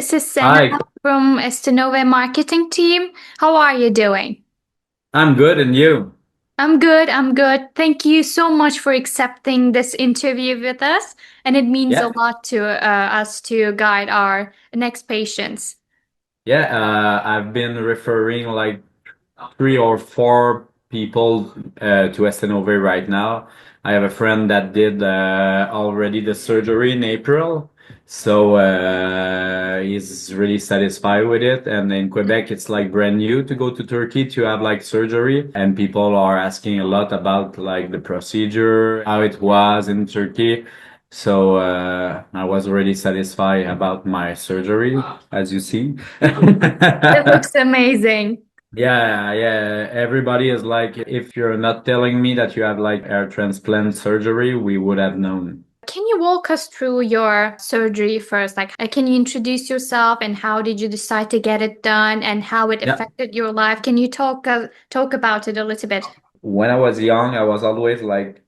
this is Senna Hi, from Estenove marketing team. How are you doing? I'm good, and you? I'm good, I'm good. Thank you so much for accepting this interview with us, and it means a Yeah, lot to us to guide our next patients. yeah. I've been referring like three or four people to Estenove right now. I have a friend that did already the surgery in April, so he's really satisfied with it. And in Quebec, it's like brand new to go to Turkey to have like surgery, and people are asking a lot about like the procedure, how it was in Turkey. So I was really satisfied about my surgery, as you see. It looks amazing. Yeah, yeah. Everybody is like, if you're not telling me that you had like hair transplant surgery, we would have known. Can you walk us through your surgery first? Like, can you introduce yourself and how did you decide to get it done and how it Yeah. affected your life? Can you talk about it a little bit? When I was young, I was always like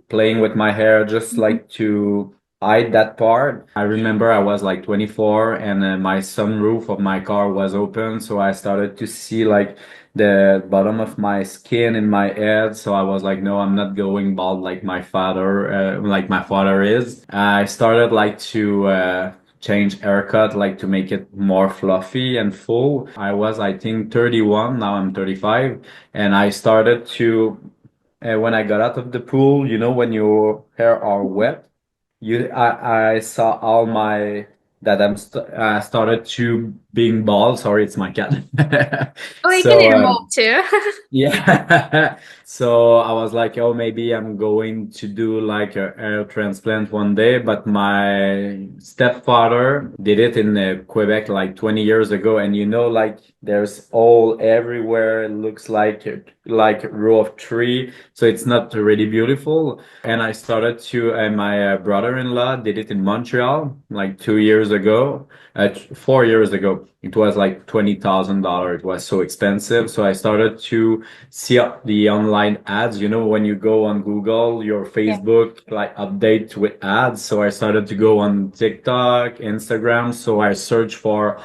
playing with my hair just Mhm. like to hide that part. I remember I was like 24 and my sunroof of my car was open, so I started to see like the bottom of my skin in my head. So I was like, no, I'm not going bald like my father is. I started like to change haircut like to make it more fluffy and full. I was I think 31, now I'm 35, and I started to when I got out of the pool, you know, when your hair are wet, I saw all my that started to being bald. Sorry, it's my cat. Oh, you can So enroll too. yeah. So I was like, oh, maybe I'm going to do like a hair transplant one day. But my stepfather did it in Quebec like 20 years ago. And you know, like there's all everywhere. It looks like a row of tree. So it's not really beautiful. And I started to, my brother-in-law did it in Montreal like 2 years ago, 4 years ago. It was like $20,000. It was so expensive. So I started to see the online ads. You know, when you go on Google, your Yeah. Facebook like update with ads. So I started to go on TikTok, Instagram. So I searched for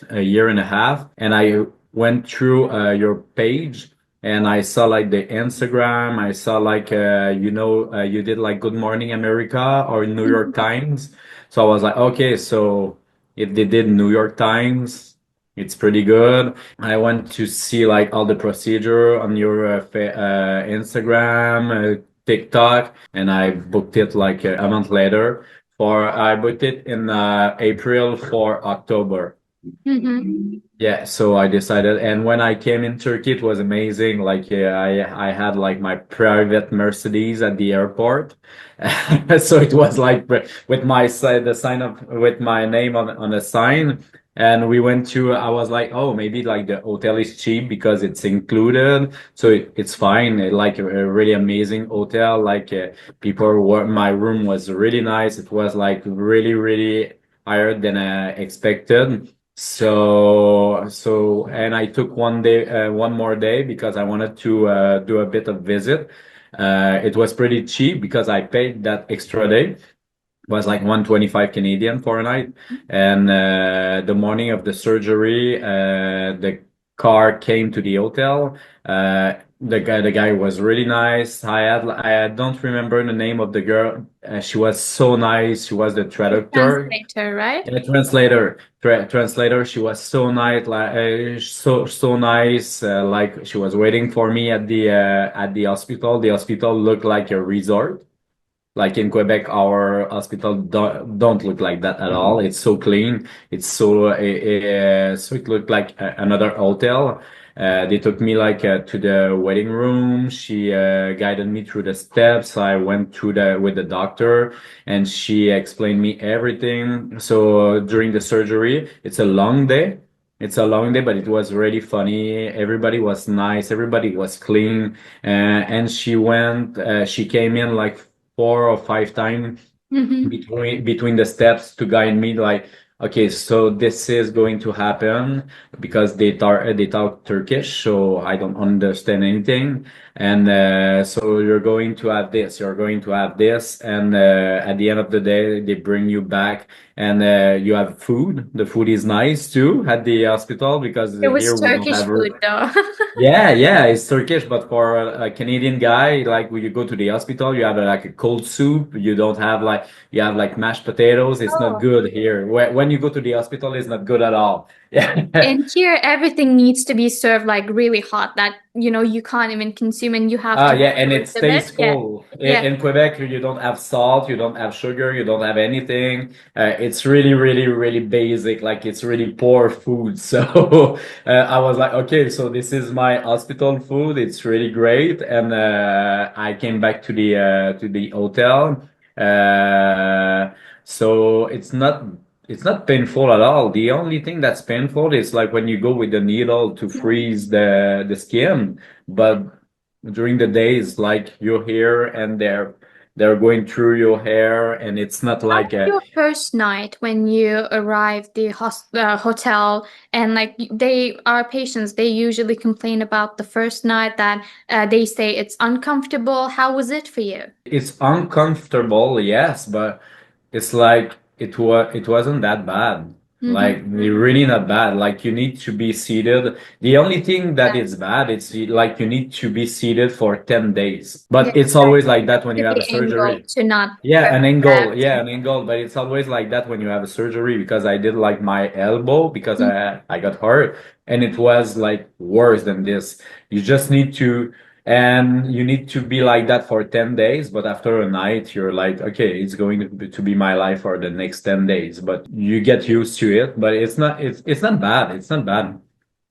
a year and a half, and I went through your page. And I saw like the Instagram. I saw like you did like Good Morning America or New York Mhm. Times. So I was like, okay, so if they did New York Times, it's pretty good. I went to see like all the procedure on your Instagram, TikTok, and I booked it like a month later. I booked it in April for October. Mhm. Yeah, so I decided, and when I came in Turkey, it was amazing. Like, yeah, I had like my private Mercedes at the airport, so it was like with my side, the sign of with my name on a sign, and we went to. I was like, oh, maybe like the hotel is cheap because it's included, so it's fine. Like a really amazing hotel. Like people were, my room was really nice. It was like really higher than I expected. And I took one more day because I wanted to do a bit of visit. It was pretty cheap because I paid that extra day. It was like 125 Canadian for a night. And the morning of the surgery, the car came to the hotel. The guy was really nice. I don't remember the name of the girl. She was so nice. She was the The traductor. translator, right? Yeah, translator. She was so nice, like so nice. Like she was waiting for me at the hospital. The hospital looked like a resort. Like in Quebec, our hospital don't look like that at all. It's so clean. So it looked like another hotel. They took me like to the waiting room. She guided me through the steps. I went through the with the doctor, and she explained me everything. So during the surgery, it's a long day. It's a long day, but it was really funny. Everybody was nice. Everybody was clean. And she came in like 4 or 5 times Mhm. between the steps to guide me like okay, so this is going to happen because they talk Turkish, so I don't understand anything. And so you're going to have this, you're going to have this, and at the end of the day, they bring you back, and you have food. The food is nice too at the hospital because It here was we don't Turkish have. food though. Yeah, yeah, it's Turkish, but for a Canadian guy, like when you go to the hospital, you have like a cold soup. You don't have like you have like mashed potatoes. It's not Oh. good here. When you go to the hospital, it's not good at all. Yeah. And here, everything needs to be served like really hot that, you can't even consume and you have Ah, to yeah, wait and for it it a bit. stays Yeah. full. Yeah. In Quebec, you don't have salt, you don't have sugar, you don't have anything. It's really, really, really basic. Like it's really poor food. So I was like, okay, so this is my hospital food. It's really great. And I came back to the hotel. So it's not painful at all. The only thing that's painful is like when you go with the needle to freeze the skin. But during the days like you're here and they're going through your hair and it's not How like was a your first night when you arrived the hotel and like they are patients, they usually complain about the first night that they say it's uncomfortable. How was it for you? it's uncomfortable, yes, but it's like it wasn't that bad. Mm-hmm. Like really not bad. Like you need to be seated. The only thing that is bad, it's like you need to be seated for 10 days. Yeah, But it's like always like that when to you have a be angled surgery. to not Yeah, hurt an angle. Yeah, gravity. an angle. But it's always like that when you have a surgery because I did like my elbow because I got hurt and it was like worse than this. You just need to and you need to be like that for 10 days, but after a night you're like, okay, it's going to be my life for the next 10 days. But you get used to it, but it's not bad. It's not bad.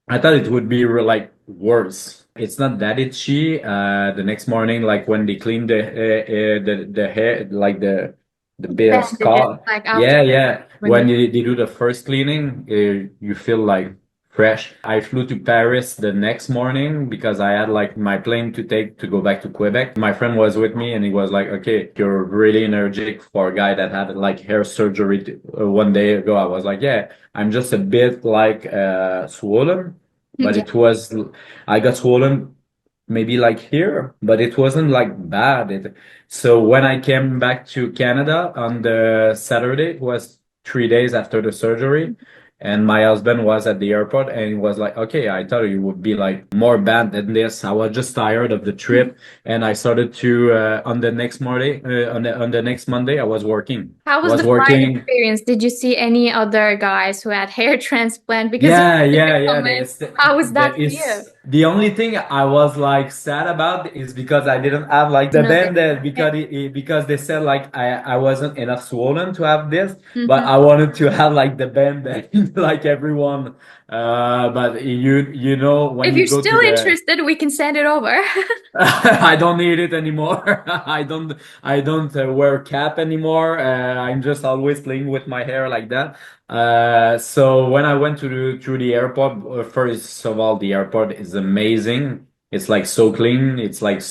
I thought it would be like worse. It's not that itchy. The next morning, like when they clean the hair, like the bit of Bandages scalp. like after Yeah, yeah. When removal. they do the first cleaning, you feel like fresh. I flew to Paris the next morning because I had like my plane to take to go back to Quebec. My friend was with me and he was like, "Okay, you're really energetic for a guy that had like hair surgery one day ago." I was like, "Yeah, I'm just a bit like swollen." But Yeah. it was I got swollen maybe like here, but it wasn't like bad. So when I came back to Canada on the Saturday, it was 3 days after the surgery, and my husband was at the airport and he was like, "Okay, I thought it would be like more bad than this." I was just tired of the trip, and I started to on the next Monday, on the next Monday, I was working. How I was was the flight working. experience? Did you see any other guys who had hair transplant? Because you Yeah, made yeah, the yeah. comment. How was that There for you? is the only thing I was like sad about is because I didn't have like To the know that. bandage Yeah. because they said like I wasn't enough swollen to have this, but Mhm. I wanted to have like the bandage like everyone. But you know when If you you're go to still the interested, we can send it over. I don't need it anymore. I don't wear cap anymore. I'm just always playing with my hair like that. So when I went through the airport, first of all, the airport is amazing. It's like so clean. It's like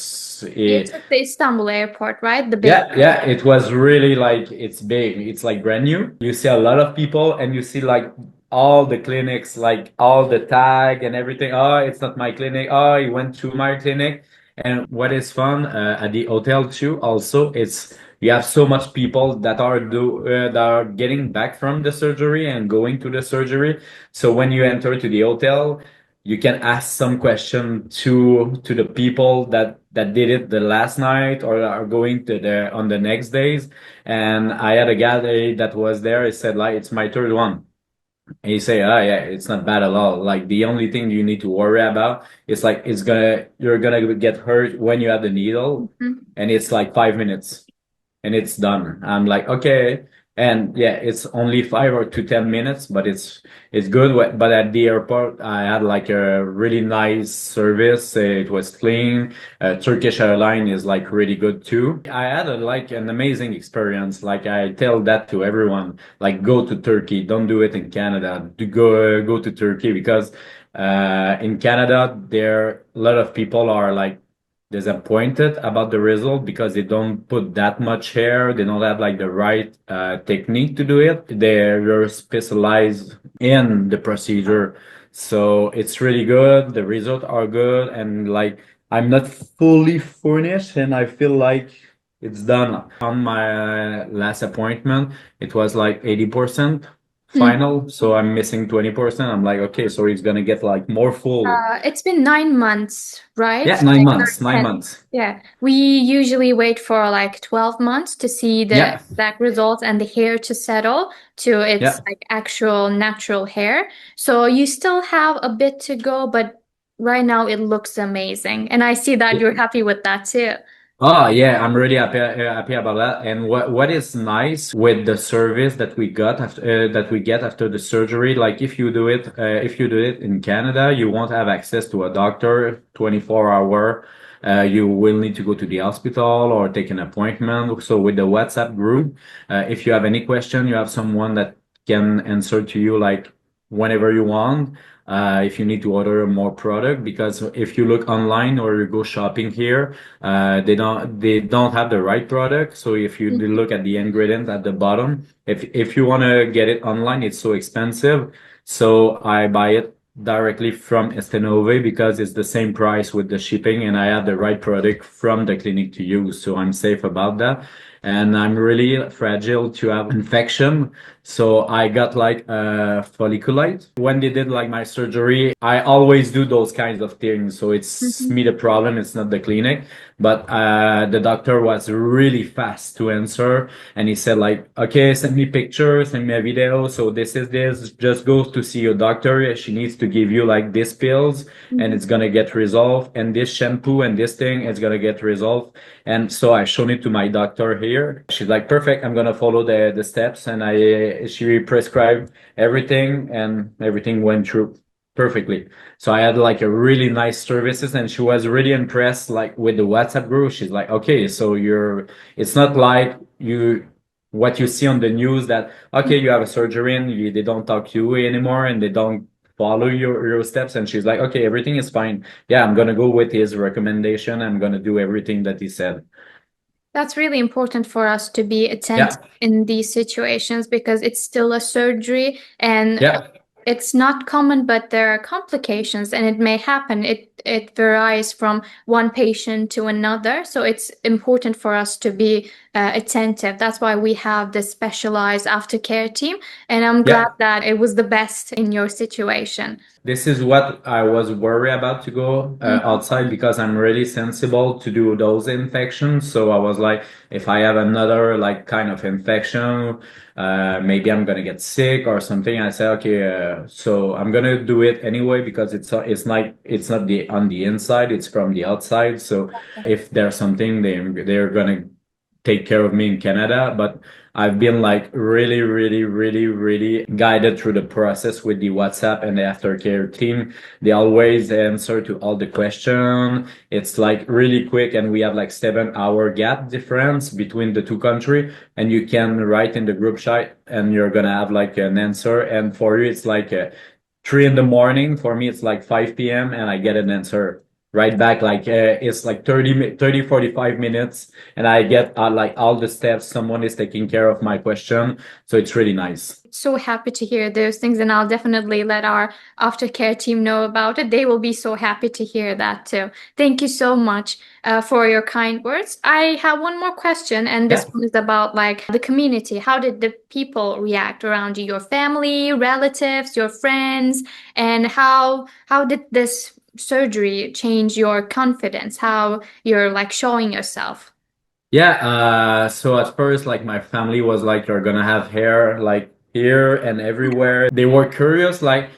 You took the Istanbul airport, right? The big. yeah, yeah, it was really like it's big. It's like brand new. You see a lot of people and you see like all the clinics, like all the tag and everything. Oh, it's not my clinic. Oh, you went to my clinic. And what is fun at the hotel too, also, it's you have so much people that are getting back from the surgery and going to the surgery. So when you enter to the hotel, you can ask some question to the people that did it the last night or are going to the on the next days. And I had a guy that was there. He said like it's my third one. And you say, oh yeah, it's not bad at all. Like the only thing you need to worry about is like you're gonna get hurt when you have the needle, Mhm. and it's like 5 minutes and it's done. I'm like, okay. And yeah, it's only 5 or to 10 minutes, but it's good. But at the airport, I had like a really nice service. It was clean. Turkish airline is like really good too. I had like an amazing experience. Like I tell that to everyone, like go to Turkey. Don't do it in Canada. Do go to Turkey because in Canada, there a lot of people are like disappointed about the result because they don't put that much hair. They don't have like the right technique to do it. They're specialized in the procedure. So it's really good. The results are good. And like I'm not fully furnished and I feel like it's done. On my last appointment, it was like 80% Mhm. final. So I'm missing 20%. I'm like, okay, so it's gonna get like more full. It's been 9 months, right? Yeah, nine Like months, nine 9, 10. months. Yeah, we usually wait for like 12 months to see the Yeah, exact results and the hair to settle to its yeah. like actual natural hair. So you still have a bit to go, but right now it looks amazing. And I see that you're happy with that too. Oh yeah, I'm really happy about that. And what is nice with the service that we got after that we get after the surgery, like if you do it in Canada, you won't have access to a doctor 24 hour. You will need to go to the hospital or take an appointment. So with the WhatsApp group, if you have any question, you have someone that can answer to you like whenever you want. If you need to order more product, because if you look online or you go shopping here they don't have the right product. So if you Mhm. look at the ingredient at the bottom, if you want to get it online, it's so expensive. So I buy it directly from Estenove because it's the same price with the shipping, and I have the right product from the clinic to use. So I'm safe about that. And I'm really fragile to have infection. So I got like a folliculite. When they did like my surgery, I always do those kinds of things. So it's Mhm. me the problem, it's not the clinic. But the doctor was really fast to answer, and he said like, "Okay, send me pictures, send me a video. So this is this. Just go to see your doctor. She needs to give you like these pills, and Mhm. it's gonna get resolved. And this shampoo and this thing, it's gonna get resolved." And so I showed it to my doctor here. She's like, "Perfect. I'm gonna follow the steps." And I she prescribed everything, and everything went through perfectly. So I had like a really nice services, and she was really impressed like with the WhatsApp group. She's like, okay, so it's not like what you see on the news that, okay, you have a surgery and they don't talk to you anymore and they don't follow your steps. And she's like, okay, everything is fine. Yeah, I'm gonna go with his recommendation. I'm gonna do everything that he said. That's really important for us to be attentive Yeah, in these situations because it's still a surgery and yeah. it's not common, but there are complications and it may happen. It varies from one patient to another, so it's important for us to be attentive. That's why we have this specialized aftercare team, and I'm glad Yeah. that it was the best in your situation. This is what I was worried about to go Mhm. outside because I'm really sensible to do those infections. So I was like, if I have another like kind of infection, maybe I'm gonna get sick or something. I said, okay, so I'm gonna do it anyway because it's not the on the inside, it's from the outside. So if there's something, they're gonna take care of me in Canada. But I've been like really, really, really, really guided through the process with the WhatsApp and the aftercare team. They always answer to all the questions. It's like really quick, and we have like 7 hour gap difference between the two countries. And you can write in the group chat, and you're gonna have like an answer. And for you, it's like 3 in the morning. For me, it's like 5 p.m. and I get an answer right back. Like it's like 45 minutes and I get like all the steps. Someone is taking care of my question. So it's really nice. So happy to hear those things, and I'll definitely let our aftercare team know about it. They will be so happy to hear that too. Thank you so much for your kind words. I have one more question, and this Yeah. one is about like the community. How did the people react around you, your family, relatives, your friends, and how did this surgery change your confidence? How you're like showing yourself? Yeah, so at first, like my family was like, you're gonna have hair like here and everywhere. They were curious, like,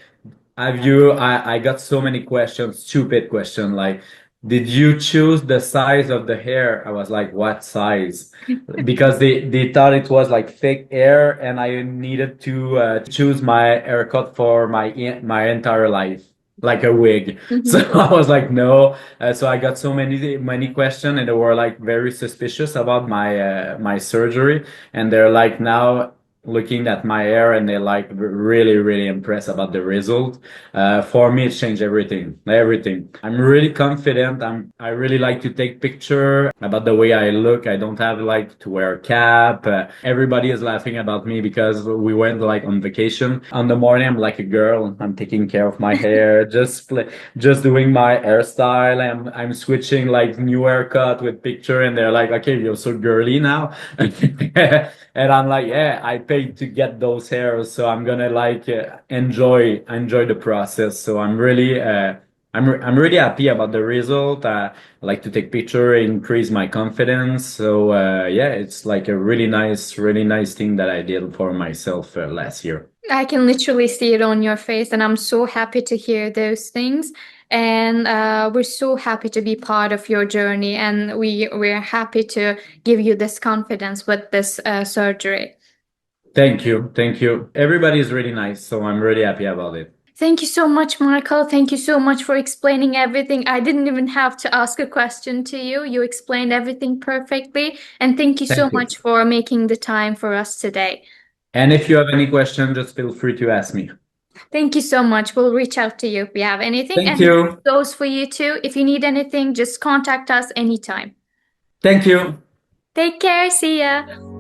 I got so many questions, stupid question, like, did you choose the size of the hair? I was like, what size? Because they thought it was like fake hair and I needed to choose my haircut for my entire life, like a wig. So Mhm. I was like, no. So I got so many questions, and they were like very suspicious about my surgery, and they're like now. looking at my hair and they're like really, really impressed about the result. For me, it changed everything, everything. I'm really confident. I really like to take picture about the way I look. I don't have like to wear a cap. Everybody is laughing about me because we went like on vacation. On the morning, I'm like a girl. I'm taking care of my hair, just doing my hairstyle. I'm switching like new haircut with picture, and they're like, "Okay, you're so girly now." And I'm like, yeah, I paid to get those hairs, so I'm gonna like enjoy the process. So I'm really happy about the result. I like to take picture, increase my confidence. So yeah, it's like a really nice thing that I did for myself last year. I can literally see it on your face, and I'm so happy to hear those things. And we're so happy to be part of your journey, and we're happy to give you this confidence with this surgery. Thank you, thank you. Everybody is really nice, so I'm really happy about it. Thank you so much, Michael. Thank you so much for explaining everything. I didn't even have to ask a question to you. You explained everything perfectly. And thank you so Thank you. much for making the time for us today. And if you have any question, just feel free to ask me. Thank you so much. We'll reach out to you if we have anything. Thank And this you. goes for you too. If you need anything, just contact us anytime. Thank you. Take care. See ya.